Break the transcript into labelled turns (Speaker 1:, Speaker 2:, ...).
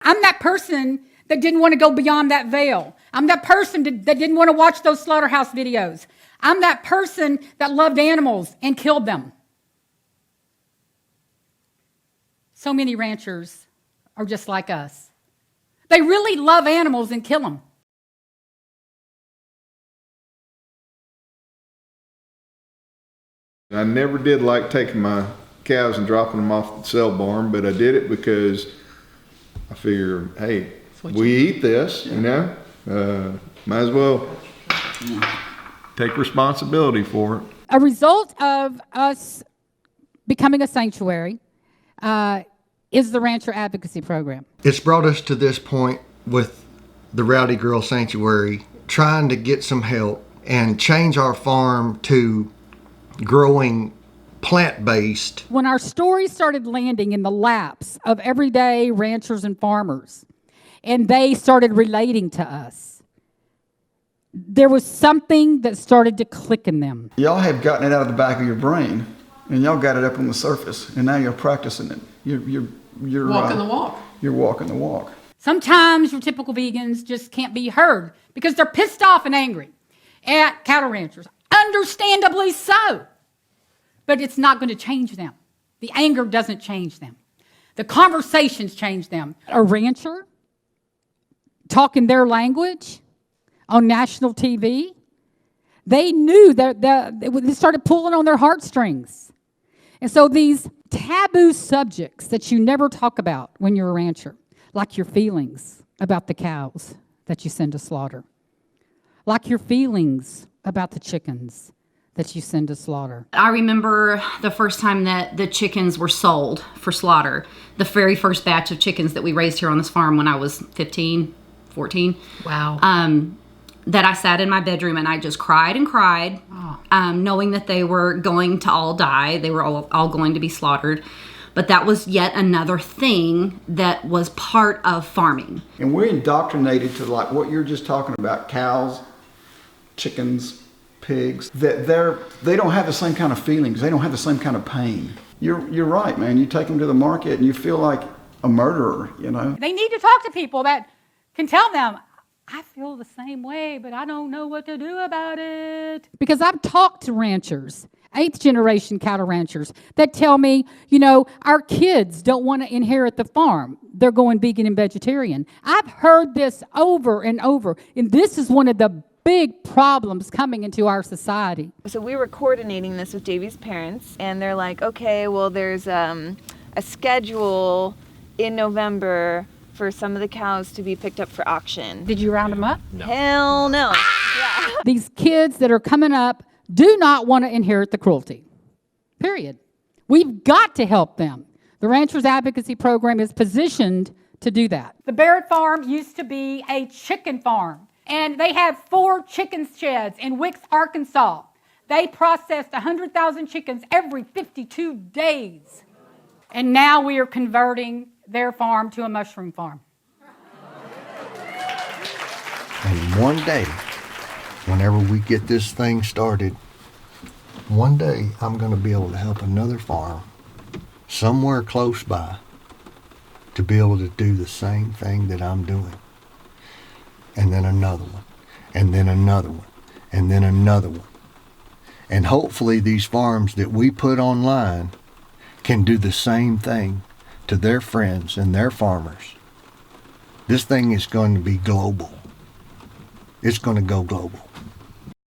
Speaker 1: I'm that person that didn't want to go beyond that veil. I'm that person that didn't want to watch those slaughterhouse videos. I'm that person that loved animals and killed them. So many ranchers are just like us. They really love animals and kill them.
Speaker 2: I never did like taking my cows and dropping them off the sale barn, but I did it because I figure, hey, we eat this, you know, might as well take responsibility for it.
Speaker 1: A result of us becoming a sanctuary is the Rancher Advocacy Program.
Speaker 3: It's brought us to this point with the Rowdy Girl Sanctuary, trying to get some help and change our farm to growing plant-based.
Speaker 1: When our story started landing in the laps of everyday ranchers and farmers, and they started relating to us, there was something that started to click in them.
Speaker 4: Y'all have gotten it out of the back of your brain, and y'all got it up on the surface, and now you're practicing it. You're
Speaker 5: walking the walk.
Speaker 4: You're walking the walk.
Speaker 1: Sometimes your typical vegans just can't be heard because they're pissed off and angry at cattle ranchers. Understandably so. But it's not going to change them. The anger doesn't change them. The conversations change them. A rancher talking their language on national TV, they knew that they started pulling on their heartstrings. And so these taboo subjects that you never talk about when you're a rancher, like your feelings about the cows that you send to slaughter, like your feelings about the chickens that you send to slaughter.
Speaker 6: I remember the first time that the chickens were sold for slaughter, the very first batch of chickens that we raised here on this farm when I was 15, 14.
Speaker 1: Wow.
Speaker 6: That I sat in my bedroom and I just cried and cried, knowing that they were going to all die. They were all going to be slaughtered. But that was yet another thing that was part of farming.
Speaker 4: And we're indoctrinated to like what you're just talking about, cows, chickens, pigs, that they don't have the same kind of feelings. They don't have the same kind of pain. You're right, man. You take them to the market and you feel like a murderer, you know.
Speaker 1: They need to talk to people that can tell them, I feel the same way, but I don't know what to do about it. Because I've talked to ranchers, 8th generation cattle ranchers, that tell me, you know, our kids don't want to inherit the farm. They're going vegan and vegetarian. I've heard this over and over, and this is one of the big problems coming into our society.
Speaker 7: So we were coordinating this with Davey's parents, and they're like, okay, well, there's a schedule in November for some of the cows to be picked up for auction.
Speaker 1: Did you round them up?
Speaker 7: No. Hell no. Yeah.
Speaker 1: These kids that are coming up do not want to inherit the cruelty. Period. We've got to help them. The Ranchers Advocacy Program is positioned to do that. The Barrett Farm used to be a chicken farm, and they had 4 chicken sheds in Wicks, Arkansas. They processed 100,000 chickens every 52 days. And now we are converting their farm to a mushroom farm.
Speaker 3: And one day, whenever we get this thing started, one day I'm going to be able to help another farm somewhere close by to be able to do the same thing that I'm doing. And then another one, and then another one, and then another one. And hopefully these farms that we put online can do the same thing to their friends and their farmers. This thing is going to be global. It's going to go global.